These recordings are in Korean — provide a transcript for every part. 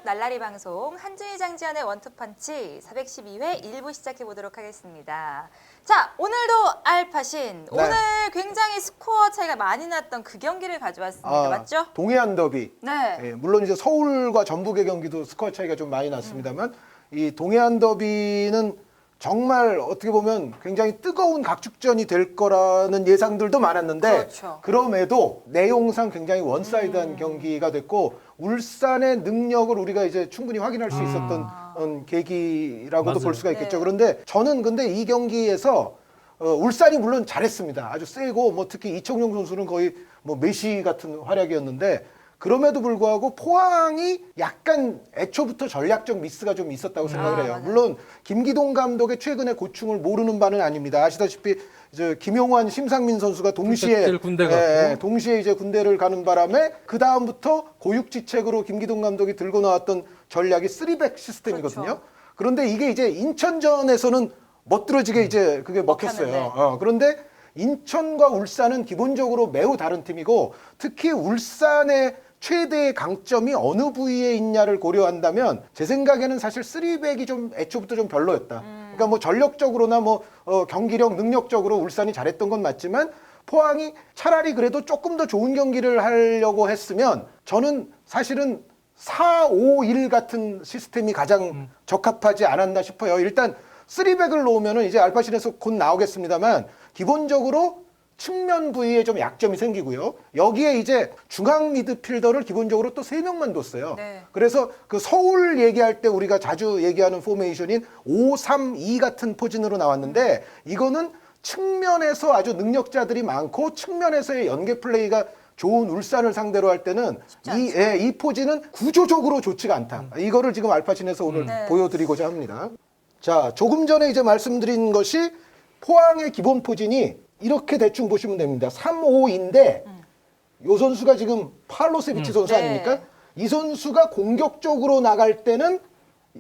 날라리 방송 한준희 장지현의 원투펀치 412회 1부 시작해 보도록 하겠습니다. 자, 오늘도 알파신. 네. 오늘 굉장히 스코어 차이가 많이 났던 그 경기를 가져왔습니다. 맞죠? 동해안 더비. 네. 예, 물론 이제 서울과 전북의 경기도 스코어 차이가 좀 많이 났습니다만 이 동해안 더비는 정말 어떻게 보면 굉장히 뜨거운 각축전이 될 거라는 예상들도 많았는데 그렇죠. 그럼에도 내용상 굉장히 원사이드한 경기가 됐고 울산의 능력을 우리가 이제 충분히 확인할 수 있었던 계기라고도 맞아요. 볼 수가 있겠죠. 네. 그런데 저는 근데 이 경기에서 울산이 물론 잘했습니다. 아주 세고 뭐 특히 이청용 선수는 거의 뭐 메시 같은 활약이었는데 그럼에도 불구하고 포항이 약간 애초부터 전략적 미스가 좀 있었다고 생각을 해요. 맞아요. 물론 김기동 감독의 최근의 고충을 모르는 바는 아닙니다. 아시다시피 이제 김용환, 심상민 선수가 동시에 군대 갔고. 동시에 이제 군대를 가는 바람에 그 다음부터 고육지책으로 김기동 감독이 들고 나왔던 전략이 3백 시스템이거든요. 그렇죠. 그런데 이게 이제 인천전에서는 멋들어지게 이제 그게 먹혔어요. 먹혔는데. 그런데 인천과 울산은 기본적으로 매우 다른 팀이고 특히 울산의 최대의 강점이 어느 부위에 있냐를 고려한다면 제 생각에는 사실 3백이 좀 애초부터 좀 별로였다. 그러니까 뭐 전력적으로나 뭐 경기력, 능력적으로 울산이 잘했던 건 맞지만 포항이 차라리 그래도 조금 더 좋은 경기를 하려고 했으면 저는 사실은 4-5-1 같은 시스템이 가장 적합하지 않았나 싶어요. 일단 3백을 놓으면은 이제 알파신에서 곧 나오겠습니다만 기본적으로 측면 부위에 좀 약점이 생기고요. 여기에 이제 중앙 미드필더를 기본적으로 또 3명만 뒀어요. 네. 그래서 그 서울 얘기할 때 우리가 자주 얘기하는 포메이션인 5-3-2 같은 포진으로 나왔는데 이거는 측면에서 아주 능력자들이 많고 측면에서의 연계 플레이가 좋은 울산을 상대로 할 때는 이 포진은 구조적으로 좋지가 않다. 이거를 지금 알파신에서 오늘 네. 보여드리고자 합니다. 자, 조금 전에 이제 말씀드린 것이 포항의 기본 포진이 이렇게 대충 보시면 됩니다. 3-5인데 요 선수가 지금 팔로세비치 선수 네. 아닙니까? 이 선수가 공격적으로 나갈 때는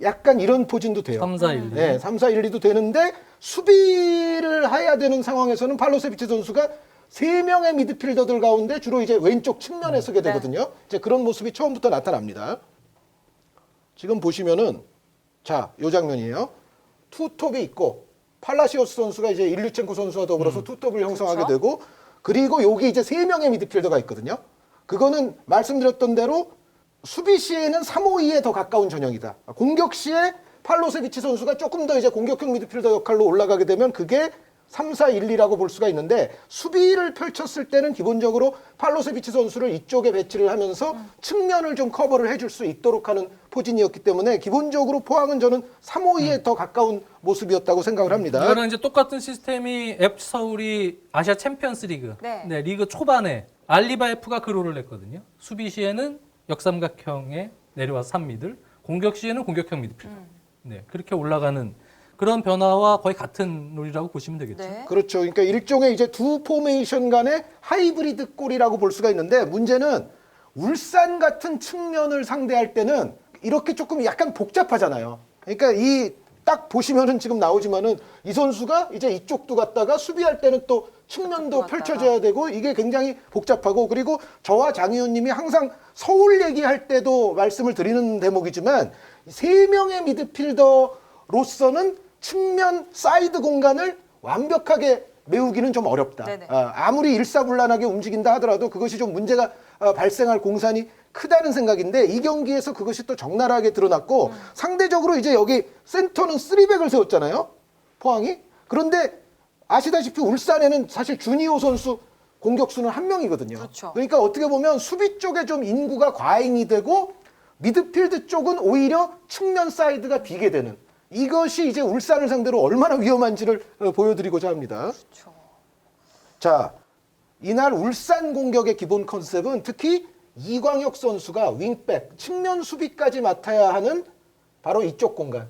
약간 이런 포진도 돼요. 3-4-1-2. 네, 3-4-1-2도 되는데 수비를 해야 되는 상황에서는 팔로세비치 선수가 3명의 미드필더들 가운데 주로 이제 왼쪽 측면에 서게 되거든요. 이제 그런 모습이 처음부터 나타납니다. 지금 보시면은 자, 요 장면이에요. 투톱이 있고 팔라시오스 선수가 이제 일류첸코 선수와 더불어서 투톱을 형성하게 그렇죠. 되고 그리고 여기 이제 3명의 미드필더가 있거든요. 그거는 말씀드렸던 대로 수비 시에는 3-5-2에 더 가까운 전형이다. 공격 시에 팔로세비치 선수가 조금 더 이제 공격형 미드필더 역할로 올라가게 되면 그게 3-4-1-2라고 볼 수가 있는데 수비를 펼쳤을 때는 기본적으로 팔로세비치 선수를 이쪽에 배치를 하면서 측면을 좀 커버를 해줄 수 있도록 하는 포진이었기 때문에 기본적으로 포항은 저는 3-5-2에 더 가까운 모습이었다고 생각을 합니다. 이거랑 이제 똑같은 시스템이 FC 서울이 아시아 챔피언스 리그, 네. 리그 초반에 알리바이프가 그 롤을 했거든요. 수비 시에는 역삼각형에 내려와서 3미들, 공격 시에는 공격형 미드필더. 네, 그렇게 올라가는 그런 변화와 거의 같은 롤이라고 보시면 되겠죠. 네. 그렇죠. 그러니까 일종의 이제 두 포메이션 간의 하이브리드 골이라고 볼 수가 있는데 문제는 울산 같은 측면을 상대할 때는 이렇게 조금 약간 복잡하잖아요. 그러니까 이 딱 보시면은 지금 나오지만은 이 선수가 이제 이쪽도 갔다가 수비할 때는 또 측면도 갔다가. 펼쳐져야 되고 이게 굉장히 복잡하고 그리고 저와 장 의원님이 항상 서울 얘기할 때도 말씀을 드리는 대목이지만 3명의 미드필더로서는 측면 사이드 공간을 완벽하게 메우기는 좀 어렵다. 네네. 아무리 일사불란하게 움직인다 하더라도 그것이 좀 문제가 발생할 공산이 크다는 생각인데 이 경기에서 그것이 또 적나라하게 드러났고 상대적으로 이제 여기 센터는 3백을 세웠잖아요. 포항이. 그런데 아시다시피 울산에는 사실 주니오 선수 공격수는 1명이거든요. 그렇죠. 그러니까 어떻게 보면 수비 쪽에 좀 인구가 과잉이 되고 미드필드 쪽은 오히려 측면 사이드가 비게 되는 이것이 이제 울산을 상대로 얼마나 위험한지를 보여드리고자 합니다. 그렇죠. 자, 이날 울산 공격의 기본 컨셉은 특히 이광혁 선수가 윙백, 측면 수비까지 맡아야 하는 바로 이쪽 공간.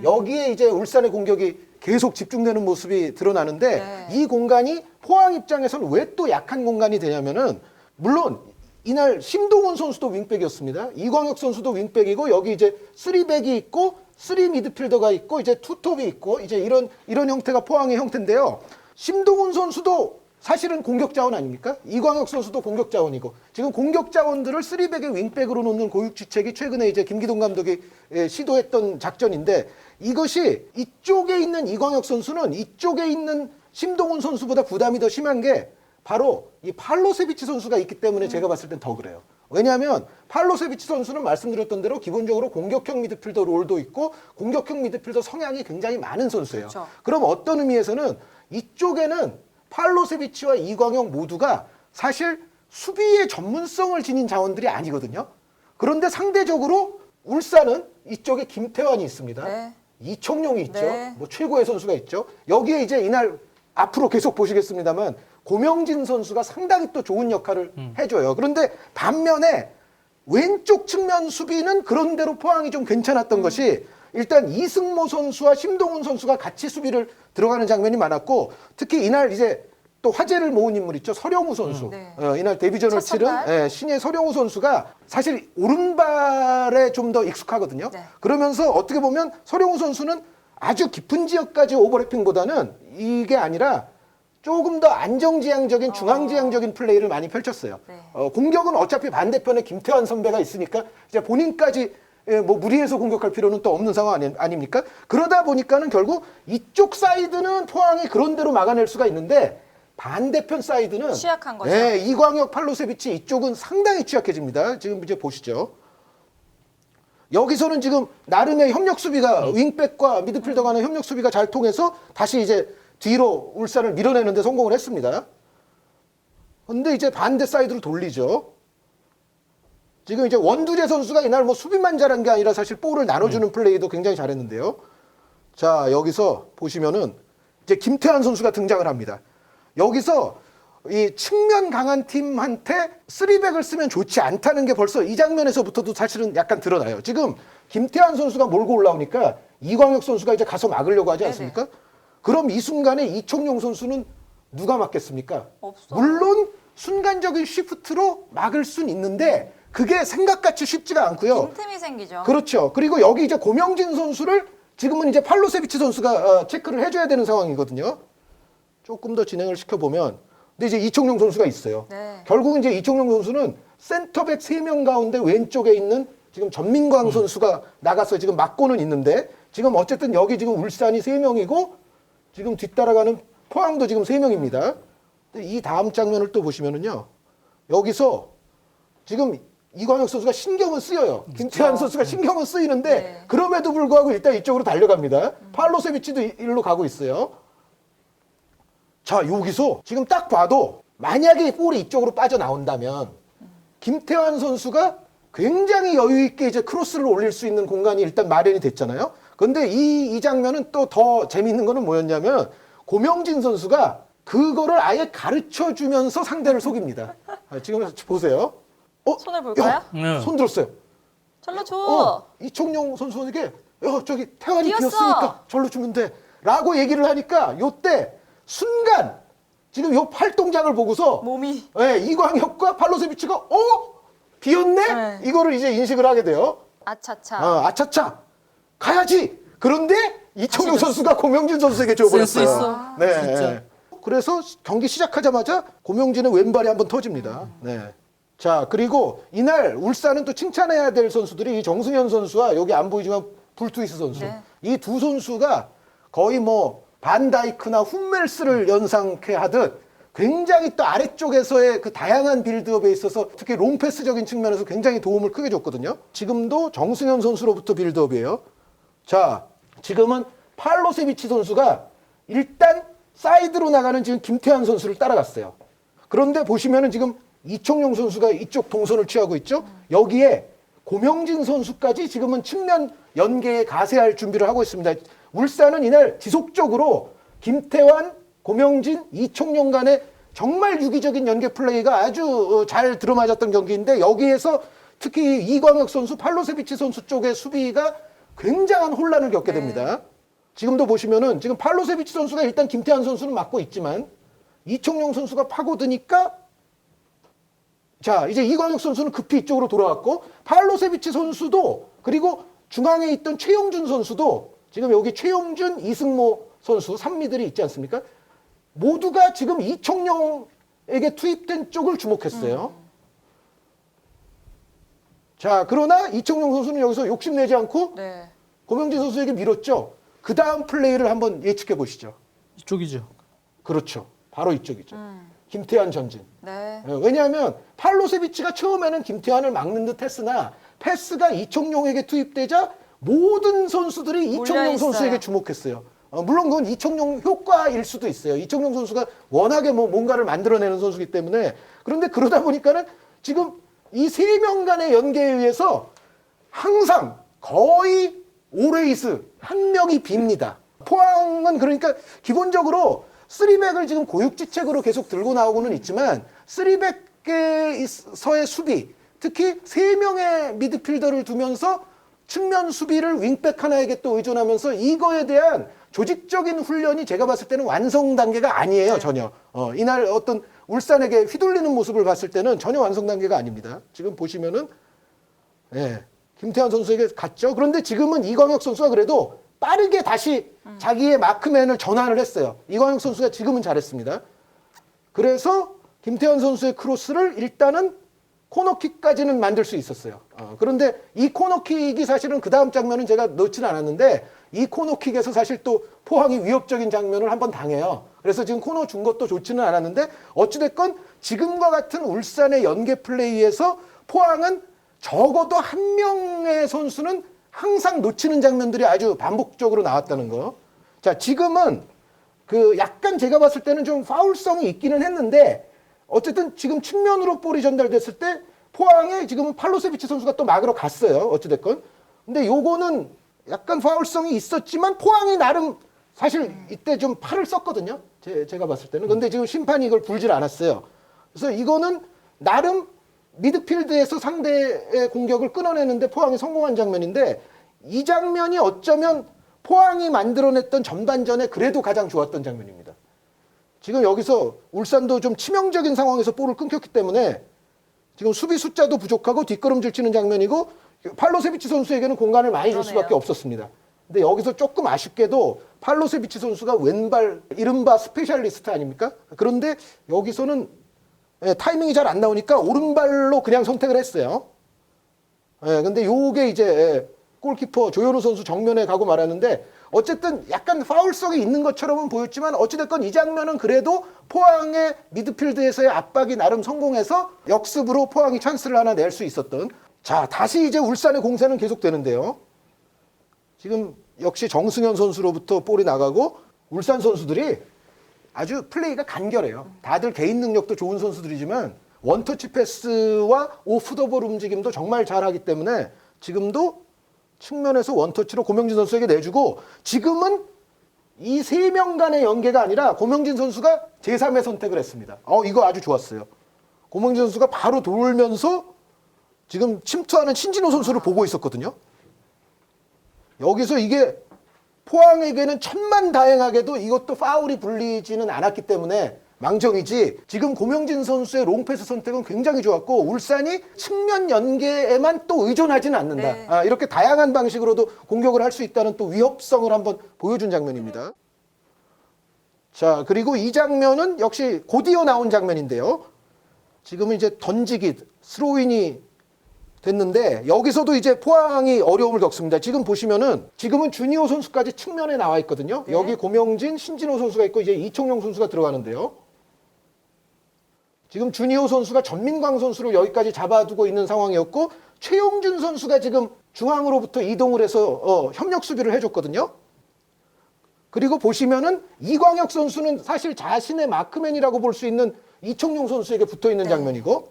여기에 이제 울산의 공격이 계속 집중되는 모습이 드러나는데 네. 이 공간이 포항 입장에서는 왜 또 약한 공간이 되냐면은 물론 이날 심동원 선수도 윙백이었습니다. 이광혁 선수도 윙백이고 여기 이제 3백이 있고 3 미드필더가 있고 이제 투톱이 있고 이제 이런 형태가 포항의 형태인데요. 심동원 선수도 사실은 공격 자원 아닙니까? 이광혁 선수도 공격 자원이고 지금 공격 자원들을 3백에 윙백으로 놓는 고육지책이 최근에 이제 김기동 감독이 시도했던 작전인데 이것이 이쪽에 있는 이광혁 선수는 이쪽에 있는 심동훈 선수보다 부담이 더 심한 게 바로 이 팔로세비치 선수가 있기 때문에 제가 봤을 땐 더 그래요. 왜냐하면 팔로세비치 선수는 말씀드렸던 대로 기본적으로 공격형 미드필더 롤도 있고 공격형 미드필더 성향이 굉장히 많은 선수예요. 그렇죠. 그럼 어떤 의미에서는 이쪽에는 팔로세비치와 이광혁 모두가 사실 수비의 전문성을 지닌 자원들이 아니거든요. 그런데 상대적으로 울산은 이쪽에 김태환이 있습니다. 네. 이청용이 있죠. 네. 뭐 최고의 선수가 있죠. 여기에 이제 이날 앞으로 계속 보시겠습니다만 고명진 선수가 상당히 또 좋은 역할을 해줘요. 그런데 반면에 왼쪽 측면 수비는 그런대로 포항이 좀 괜찮았던 것이 일단 이승모 선수와 심동훈 선수가 같이 수비를 들어가는 장면이 많았고 특히 이날 이제 또 화제를 모은 인물 있죠. 서령우 선수. 네. 이날 데뷔전을 첫 치른 선발. 신예 서령우 선수가 사실 오른발에 좀 더 익숙하거든요. 네. 그러면서 어떻게 보면 서령우 선수는 아주 깊은 지역까지 오버래핑보다는 이게 아니라 조금 더 안정지향적인 중앙지향적인 플레이를 많이 펼쳤어요. 네. 공격은 어차피 반대편에 김태환 선배가 있으니까 이제 본인까지 뭐 무리해서 공격할 필요는 또 없는 상황 아닙니까? 그러다 보니까는 결국 이쪽 사이드는 포항이 그런 대로 막아낼 수가 있는데 반대편 사이드는 취약한 거죠. 네, 이광혁 팔로세비치 이쪽은 상당히 취약해집니다. 지금 이제 보시죠. 여기서는 지금 나름의 협력 수비가 윙백과 미드필더 간의 협력 수비가 잘 통해서 다시 이제 뒤로 울산을 밀어내는 데 성공을 했습니다. 근데 이제 반대 사이드로 돌리죠. 지금 이제 원두재 선수가 이날 뭐 수비만 잘한 게 아니라 사실 볼을 나눠주는 플레이도 굉장히 잘했는데요. 자, 여기서 보시면은 이제 김태환 선수가 등장을 합니다. 여기서 이 측면 강한 팀한테 3백을 쓰면 좋지 않다는 게 벌써 이 장면에서부터도 사실은 약간 드러나요. 지금 김태환 선수가 몰고 올라오니까 이광혁 선수가 이제 가서 막으려고 하지 않습니까? 그럼 이 순간에 이청용 선수는 누가 막겠습니까? 없어. 물론 순간적인 쉬프트로 막을 순 있는데 그게 생각같이 쉽지가 않고요. 빈틈이 생기죠. 그렇죠. 그리고 여기 이제 고명진 선수를 지금은 이제 팔로세비치 선수가 체크를 해줘야 되는 상황이거든요. 조금 더 진행을 시켜보면 근데 이제 이청용 선수가 있어요. 네. 결국은 이제 이청용 선수는 센터백 3명 가운데 왼쪽에 있는 지금 전민광 선수가 나가서 지금 막고는 있는데 지금 어쨌든 여기 지금 울산이 3명이고 지금 뒤따라가는 포항도 지금 3명입니다. 이 다음 장면을 또 보시면은요. 여기서 지금 이광혁 선수가 신경은 쓰여요. 김태환 선수가 신경은 쓰이는데 네. 그럼에도 불구하고 일단 이쪽으로 달려갑니다. 팔로세비치도 일로 가고 있어요. 자, 여기서 지금 딱 봐도 만약에 볼이 이쪽으로 빠져나온다면 김태환 선수가 굉장히 여유 있게 이제 크로스를 올릴 수 있는 공간이 일단 마련이 됐잖아요. 근데 이 장면은 또 더 재미있는 거는 뭐였냐면 고명진 선수가 그거를 아예 가르쳐 주면서 상대를 속입니다. 지금 보세요. 손을 볼까요? 네. 손 들었어요. 절로 줘. 이청용 선수에게 저기 태환이 비었어. 비었으니까 절로 주면 돼 라고 얘기를 하니까 요때 순간 지금 요 팔동작을 보고서 몸이. 이광혁과 팔로세비치가 비었네? 네. 이거를 이제 인식을 하게 돼요. 아차차. 아차차 가야지. 그런데 이청용 선수가 고명진 선수에게 줘버렸어요. 센스 있어. 네. 진짜. 그래서 경기 시작하자마자 고명진의 왼발이 한번 터집니다. 네. 자, 그리고 이날 울산은 또 칭찬해야 될 선수들이 이 정승현 선수와 여기 안 보이지만 불투이스 선수. 네. 이 두 선수가 거의 뭐 반다이크나 훔멜스를 연상케 하듯 굉장히 또 아래쪽에서의 그 다양한 빌드업에 있어서 특히 롱패스적인 측면에서 굉장히 도움을 크게 줬거든요. 지금도 정승현 선수로부터 빌드업이에요. 자, 지금은 팔로세비치 선수가 일단 사이드로 나가는 지금 김태환 선수를 따라갔어요. 그런데 보시면은 지금 이청용 선수가 이쪽 동선을 취하고 있죠. 여기에 고명진 선수까지 지금은 측면 연계에 가세할 준비를 하고 있습니다. 울산은 이날 지속적으로 김태환, 고명진, 이청용 간의 정말 유기적인 연계 플레이가 아주 잘 들어맞았던 경기인데 여기에서 특히 이광혁 선수, 팔로세비치 선수 쪽의 수비가 굉장한 혼란을 겪게 됩니다. 지금도 보시면은 지금 팔로세비치 선수가 일단 김태환 선수는 막고 있지만 이청용 선수가 파고드니까 자, 이제 이광혁 선수는 급히 이쪽으로 돌아왔고 팔로세비치 선수도 그리고 중앙에 있던 최용준 선수도 지금 여기 최용준, 이승모 선수 3미들이 있지 않습니까? 모두가 지금 이청용에게 투입된 쪽을 주목했어요. 자, 그러나 이청용 선수는 여기서 욕심내지 않고 네. 고명진 선수에게 밀었죠. 그 다음 플레이를 한번 예측해 보시죠. 이쪽이죠. 그렇죠. 바로 이쪽이죠. 김태환 전진. 네. 왜냐하면 팔로세비치가 처음에는 김태환을 막는 듯 했으나 패스가 이청용에게 투입되자 모든 선수들이 이청용 몰려있어요. 선수에게 주목했어요. 물론 그건 이청용 효과일 수도 있어요. 이청용 선수가 워낙에 뭐 뭔가를 만들어내는 선수이기 때문에. 그런데 그러다 보니까는 지금 이 세 명 간의 연계에 의해서 항상 거의 오레이스 한 명이 빕니다. 포항은 그러니까 기본적으로 3백을 지금 고육지책으로 계속 들고 나오고는 있지만 3백에서의 수비, 특히 3명의 미드필더를 두면서 측면 수비를 윙백 하나에게 또 의존하면서 이거에 대한 조직적인 훈련이 제가 봤을 때는 완성 단계가 아니에요, 전혀. 이날 어떤 울산에게 휘둘리는 모습을 봤을 때는 전혀 완성 단계가 아닙니다. 지금 보시면은 예, 김태환 선수에게 갔죠. 그런데 지금은 이광혁 선수가 그래도 빠르게 다시 자기의 마크맨을 전환을 했어요. 이광혁 선수가 지금은 잘했습니다. 그래서 김태환 선수의 크로스를 일단은 코너킥까지는 만들 수 있었어요. 그런데 이 코너킥이 사실은 그 다음 장면은 제가 넣지는 않았는데 이 코너킥에서 사실 또 포항이 위협적인 장면을 한번 당해요. 그래서 지금 코너 준 것도 좋지는 않았는데 어찌됐건 지금과 같은 울산의 연계 플레이에서 포항은 적어도 한 명의 선수는 항상 놓치는 장면들이 아주 반복적으로 나왔다는 거. 자, 지금은 그 약간 제가 봤을 때는 좀 파울성이 있기는 했는데 어쨌든 지금 측면으로 볼이 전달됐을 때 포항에 지금은 팔로세비치 선수가 또 막으러 갔어요. 어찌됐건. 근데 요거는 약간 파울성이 있었지만 포항이 나름 사실 이때 좀 팔을 썼거든요. 제가 봤을 때는. 근데 지금 심판이 이걸 불질 않았어요. 그래서 이거는 나름 미드필드에서 상대의 공격을 끊어내는데 포항이 성공한 장면인데 이 장면이 어쩌면 포항이 만들어냈던 전반전에 그래도 가장 좋았던 장면입니다. 지금 여기서 울산도 좀 치명적인 상황에서 볼을 끊겼기 때문에 지금 수비 숫자도 부족하고 뒷걸음질 치는 장면이고 팔로세비치 선수에게는 공간을 많이 줄 수밖에 없었습니다. 근데 여기서 조금 아쉽게도 팔로세비치 선수가 왼발 이른바 스페셜리스트 아닙니까? 그런데 여기서는 타이밍이 잘 안 나오니까 오른발로 그냥 선택을 했어요. 근데 요게 이제 골키퍼 조현우 선수 정면에 가고 말았는데 어쨌든 약간 파울성이 있는 것처럼은 보였지만 어찌됐건 이 장면은 그래도 포항의 미드필드에서의 압박이 나름 성공해서 역습으로 포항이 찬스를 하나 낼 수 있었던. 자, 다시 이제 울산의 공세는 계속되는데요. 지금 역시 정승현 선수로부터 볼이 나가고 울산 선수들이 아주 플레이가 간결해요. 다들 개인 능력도 좋은 선수들이지만 원터치 패스와 오프 더 볼 움직임도 정말 잘하기 때문에 지금도 측면에서 원터치로 고명진 선수에게 내주고 지금은 이 세 명 간의 연계가 아니라 고명진 선수가 제3의 선택을 했습니다. 이거 아주 좋았어요. 고명진 선수가 바로 돌면서 지금 침투하는 신진호 선수를 보고 있었거든요. 여기서 이게 포항에게는 천만다행하게도 이것도 파울이 불리지는 않았기 때문에 망정이지 지금 고명진 선수의 롱패스 선택은 굉장히 좋았고 울산이 측면 연계에만 또 의존하지는 않는다. 네. 이렇게 다양한 방식으로도 공격을 할 수 있다는 또 위협성을 한번 보여준 장면입니다. 자, 그리고 이 장면은 역시 곧이어 나온 장면인데요. 지금은 이제 던지기, 스로인이 됐는데 여기서도 이제 포항이 어려움을 겪습니다. 지금 보시면은 지금은 주니오 선수까지 측면에 나와 있거든요. 네. 여기 고명진, 신진호 선수가 있고 이제 이청용 선수가 들어가는데요. 지금 주니오 선수가 전민광 선수를 여기까지 잡아두고 있는 상황이었고 최용준 선수가 지금 중앙으로부터 이동을 해서 협력 수비를 해줬거든요. 그리고 보시면은 이광혁 선수는 사실 자신의 마크맨이라고 볼 수 있는 이청용 선수에게 붙어 있는 장면이고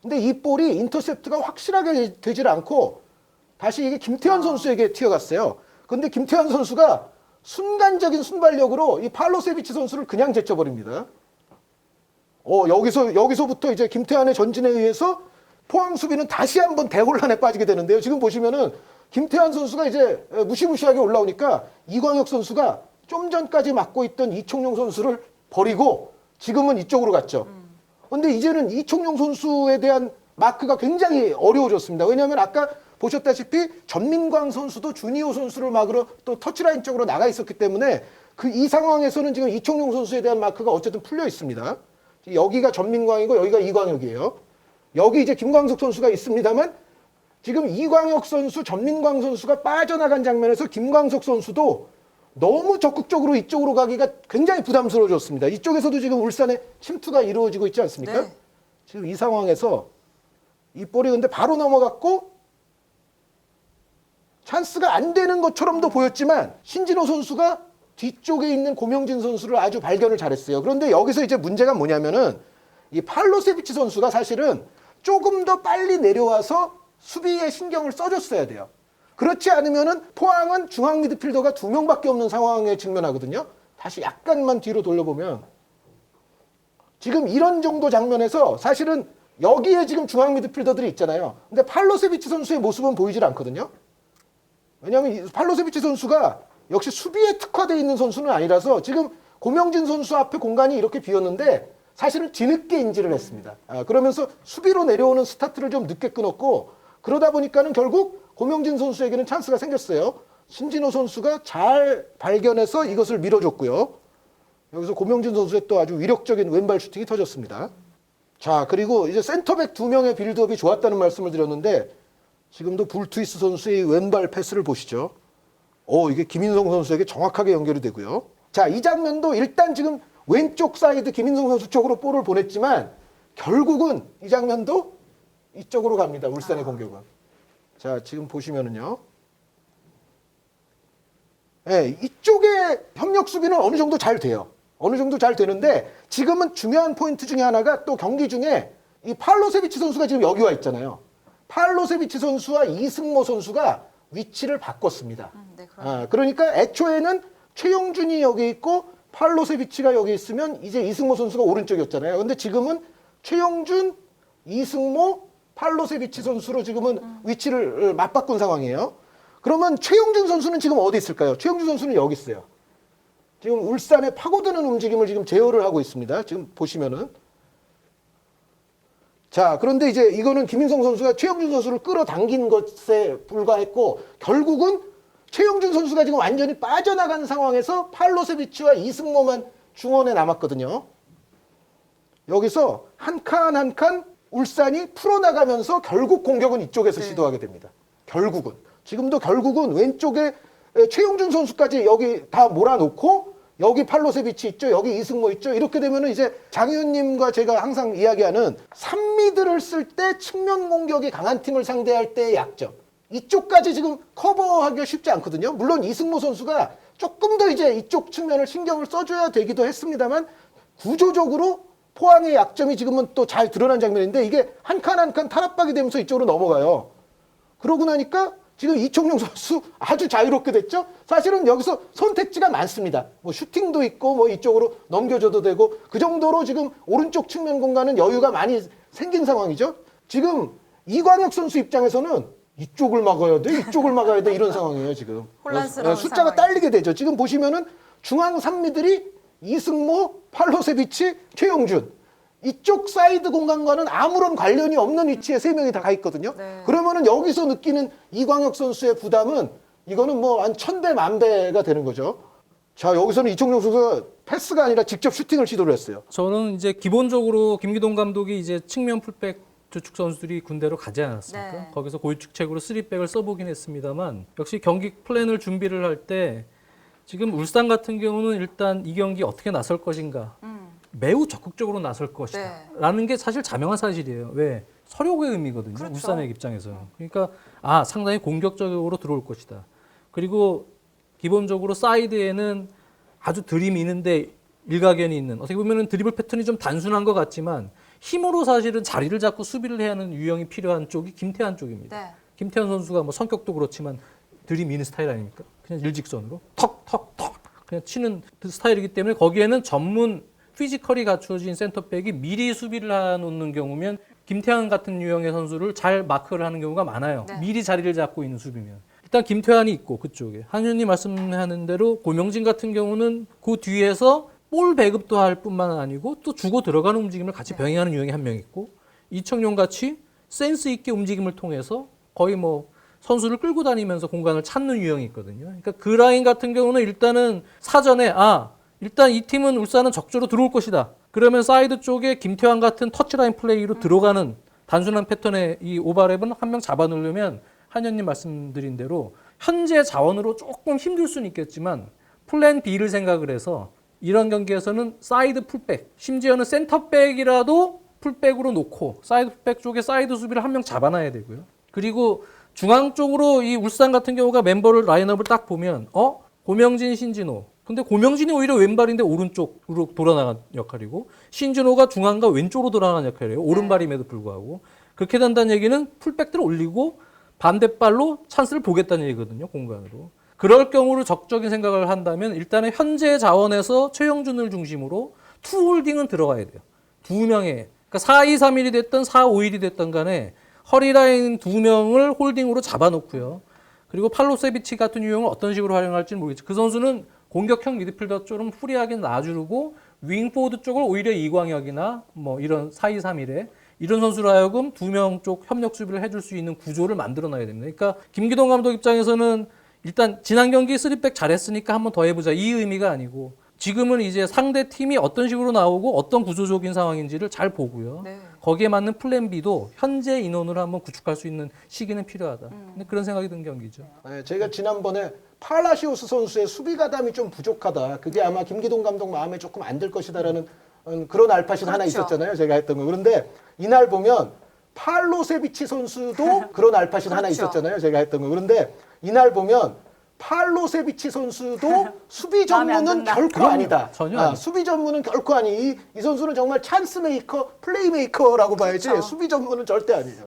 근데 이 볼이 인터셉트가 확실하게 되질 않고 다시 이게 김태환 선수에게 튀어갔어요. 근데 김태환 선수가 순간적인 순발력으로 이 팔로세비치 선수를 그냥 제쳐버립니다. 여기서부터 이제 김태환의 전진에 의해서 포항 수비는 다시 한번 대혼란에 빠지게 되는데요. 지금 보시면은 김태환 선수가 이제 무시무시하게 올라오니까 이광혁 선수가 좀 전까지 맡고 있던 이청용 선수를 버리고 지금은 이쪽으로 갔죠. 근데 이제는 이청용 선수에 대한 마크가 굉장히 어려워졌습니다. 왜냐하면 아까 보셨다시피 전민광 선수도 주니오 선수를 막으러 또 터치라인 쪽으로 나가 있었기 때문에 이 상황에서는 지금 이청용 선수에 대한 마크가 어쨌든 풀려 있습니다. 여기가 전민광이고 여기가 이광혁이에요. 여기 이제 김광석 선수가 있습니다만 지금 이광혁 선수, 전민광 선수가 빠져나간 장면에서 김광석 선수도 너무 적극적으로 이쪽으로 가기가 굉장히 부담스러워졌습니다. 이쪽에서도 지금 울산의 침투가 이루어지고 있지 않습니까? 네. 지금 이 상황에서 이 볼이 근데 바로 넘어갔고 찬스가 안 되는 것처럼도 보였지만 신진호 선수가 뒤쪽에 있는 고명진 선수를 아주 발견을 잘했어요. 그런데 여기서 이제 문제가 뭐냐면은 이 팔로세비치 선수가 사실은 조금 더 빨리 내려와서 수비에 신경을 써줬어야 돼요. 그렇지 않으면은 포항은 중앙 미드필더가 2명밖에 없는 상황에 직면하거든요. 다시 약간만 뒤로 돌려보면 지금 이런 정도 장면에서 사실은 여기에 지금 중앙 미드필더들이 있잖아요. 근데 팔로세비치 선수의 모습은 보이질 않거든요. 왜냐하면 이 팔로세비치 선수가 역시 수비에 특화되어 있는 선수는 아니라서 지금 고명진 선수 앞에 공간이 이렇게 비었는데 사실은 뒤늦게 인지를 했습니다. 그러면서 수비로 내려오는 스타트를 좀 늦게 끊었고 그러다 보니까는 결국 고명진 선수에게는 찬스가 생겼어요. 신진호 선수가 잘 발견해서 이것을 밀어줬고요. 여기서 고명진 선수의 또 아주 위력적인 왼발 슈팅이 터졌습니다. 자, 그리고 이제 센터백 2명의 빌드업이 좋았다는 말씀을 드렸는데 지금도 불투이스 선수의 왼발 패스를 보시죠. 이게 김인성 선수에게 정확하게 연결이 되고요. 자, 이 장면도 일단 지금 왼쪽 사이드 김인성 선수 쪽으로 볼을 보냈지만 결국은 이 장면도 이쪽으로 갑니다. 울산의 공격은. 자, 지금 보시면은요. 네, 이쪽에 협력 수비는 어느 정도 잘 돼요. 어느 정도 잘 되는데 지금은 중요한 포인트 중에 하나가 또 경기 중에 이 팔로세비치 선수가 지금 여기 와 있잖아요. 팔로세비치 선수와 이승모 선수가 위치를 바꿨습니다. 네, 그럼. 그러니까 애초에는 최용준이 여기 있고 팔로세비치가 여기 있으면 이제 이승모 선수가 오른쪽이었잖아요. 근데 지금은 최용준, 이승모, 팔로세비치 선수로 지금은 위치를 맞바꾼 상황이에요. 그러면 최용준 선수는 지금 어디 있을까요? 최용준 선수는 여기 있어요. 지금 울산의 파고드는 움직임을 지금 제어를 하고 있습니다. 지금 보시면은. 자, 그런데 이제 이거는 김인성 선수가 최용준 선수를 끌어당긴 것에 불과했고 결국은 최용준 선수가 지금 완전히 빠져나간 상황에서 팔로세비치와 이승모만 중원에 남았거든요. 여기서 한 칸 한 칸 울산이 풀어나가면서 결국 공격은 이쪽에서 시도하게 됩니다. 결국은. 지금도 결국은 왼쪽에 최용준 선수까지 여기 다 몰아놓고 여기 팔로세비치 있죠. 여기 이승모 있죠. 이렇게 되면은 이제 장의원님과 제가 항상 이야기하는 3미드를 쓸 때 측면 공격이 강한 팀을 상대할 때의 약점. 이쪽까지 지금 커버하기가 쉽지 않거든요. 물론 이승모 선수가 조금 더 이제 이쪽 측면을 신경을 써줘야 되기도 했습니다만 구조적으로 포항의 약점이 지금은 또 잘 드러난 장면인데 이게 한 칸 한 칸 탈압박이 되면서 이쪽으로 넘어가요. 그러고 나니까 지금 이청용 선수 아주 자유롭게 됐죠. 사실은 여기서 선택지가 많습니다. 뭐 슈팅도 있고 뭐 이쪽으로 넘겨줘도 되고 그 정도로 지금 오른쪽 측면 공간은 여유가 많이 생긴 상황이죠. 지금 이광혁 선수 입장에서는 이쪽을 막아야 돼, 이쪽을 막아야 돼 이런 상황이에요 지금. 혼란스러운 숫자가 상황이. 딸리게 되죠. 지금 보시면은 중앙 3미들이 이승모, 팔로세비치, 최용준. 이쪽 사이드 공간과는 아무런 관련이 없는 위치에 3명이 다 가 있거든요. 네. 그러면은 여기서 느끼는 이광혁 선수의 부담은 이거는 뭐 한 1000배, 1000배가 되는 거죠. 자, 여기서는 이청용 선수가 패스가 아니라 직접 슈팅을 시도를 했어요. 저는 이제 기본적으로 김기동 감독이 이제 측면 풀백 주축 선수들이 군대로 가지 않았습니까? 네. 거기서 고위축책으로 3백을 써보긴 했습니다만 역시 경기 플랜을 준비를 할 때 지금 울산 같은 경우는 일단 이 경기 어떻게 나설 것인가 매우 적극적으로 나설 것이다 네. 라는 게 사실 자명한 사실이에요. 왜? 서력의 의미거든요. 그렇죠. 울산의 입장에서. 그러니까 상당히 공격적으로 들어올 것이다. 그리고 기본적으로 사이드에는 아주 들이미는데 일가견이 있는 어떻게 보면 드리블 패턴이 좀 단순한 것 같지만 힘으로 사실은 자리를 잡고 수비를 해야 하는 유형이 필요한 쪽이 김태환 쪽입니다. 네. 김태환 선수가 뭐 성격도 그렇지만 들이미는 스타일 아닙니까? 그냥 일직선으로 턱턱턱 그냥 치는 그 스타일이기 때문에 거기에는 전문 피지컬이 갖추어진 센터백이 미리 수비를 해놓는 경우면 김태환 같은 유형의 선수를 잘 마크를 하는 경우가 많아요. 네. 미리 자리를 잡고 있는 수비면. 일단 김태환이 있고 그쪽에. 한윤이 말씀하는 대로 고명진 같은 경우는 그 뒤에서 볼 배급도 할 뿐만 아니고 또 주고 들어가는 움직임을 같이 병행하는 유형이 한 명 있고 이청용 같이 센스 있게 움직임을 통해서 거의 뭐 선수를 끌고 다니면서 공간을 찾는 유형이 있거든요. 그러니까 그 라인 같은 경우는 일단은 사전에 일단 이 팀은 울산은 적조로 들어올 것이다. 그러면 사이드 쪽에 김태환 같은 터치라인 플레이로 들어가는 단순한 패턴의 이 오버랩은 한 명 잡아놓으려면 한현님 말씀드린 대로 현재 자원으로 조금 힘들 수는 있겠지만 플랜 B를 생각을 해서 이런 경기에서는 사이드 풀백, 심지어는 센터백이라도 풀백으로 놓고 사이드 풀백 쪽에 사이드 수비를 한 명 잡아놔야 되고요. 그리고 중앙 쪽으로 이 울산 같은 경우가 멤버를 라인업을 딱 보면 고명진, 신진호. 근데 고명진이 오히려 왼발인데 오른쪽으로 돌아나간 역할이고 신진호가 중앙과 왼쪽으로 돌아가는 역할이에요. 오른발임에도 불구하고. 그렇게 된다는 얘기는 풀백들을 올리고 반대발로 찬스를 보겠다는 얘기거든요. 공간으로. 그럴 경우로 적극적인 생각을 한다면 일단은 현재 자원에서 최영준을 중심으로 투홀딩은 들어가야 돼요. 두 명의. 그러니까 4-2-3-1이 됐든 4-5-1이 됐든 간에 허리라인 두 명을 홀딩으로 잡아놓고요. 그리고 팔로세비치 같은 유형을 어떤 식으로 활용할지는 모르겠죠. 그 선수는 공격형 미드필더 쪽은 프리하게 놔주고 윙포드 쪽을 오히려 이광혁이나 뭐 이런 4-2-3-1에 이런 선수로 하여금 두 명 쪽 협력 수비를 해줄 수 있는 구조를 만들어놔야 됩니다. 그러니까 김기동 감독 입장에서는 일단 지난 경기 3백 잘했으니까 한번 더 해보자 이 의미가 아니고 지금은 이제 상대 팀이 어떤 식으로 나오고 어떤 구조적인 상황인지를 잘 보고요. 네. 거기에 맞는 플랜 B도 현재 인원으로 한번 구축할 수 있는 시기는 필요하다. 근데 그런 생각이 든 경기죠. 네, 저희가 지난번에 팔라시오스 선수의 수비 가담이 좀 부족하다. 그게 아마 김기동 감독 마음에 조금 안 들 것이다라는 그런 알파신 하나 그렇죠. 있었잖아요. 제가 했던 거. 그런데 이날 보면 팔로세비치 선수도 그런 알파신 하나 그렇죠. 있었잖아요. 제가 했던 거. 그런데 이날 보면 팔로세비치 선수도 수비 마음에 안 전문은 든다. 결코 그럼요. 아니다. 전혀 아니죠. 수비 전문은 결코 아니. 이 선수는 정말 찬스 메이커, 플레이 메이커라고 봐야지. 그렇죠. 수비 전문은 절대 아니에요.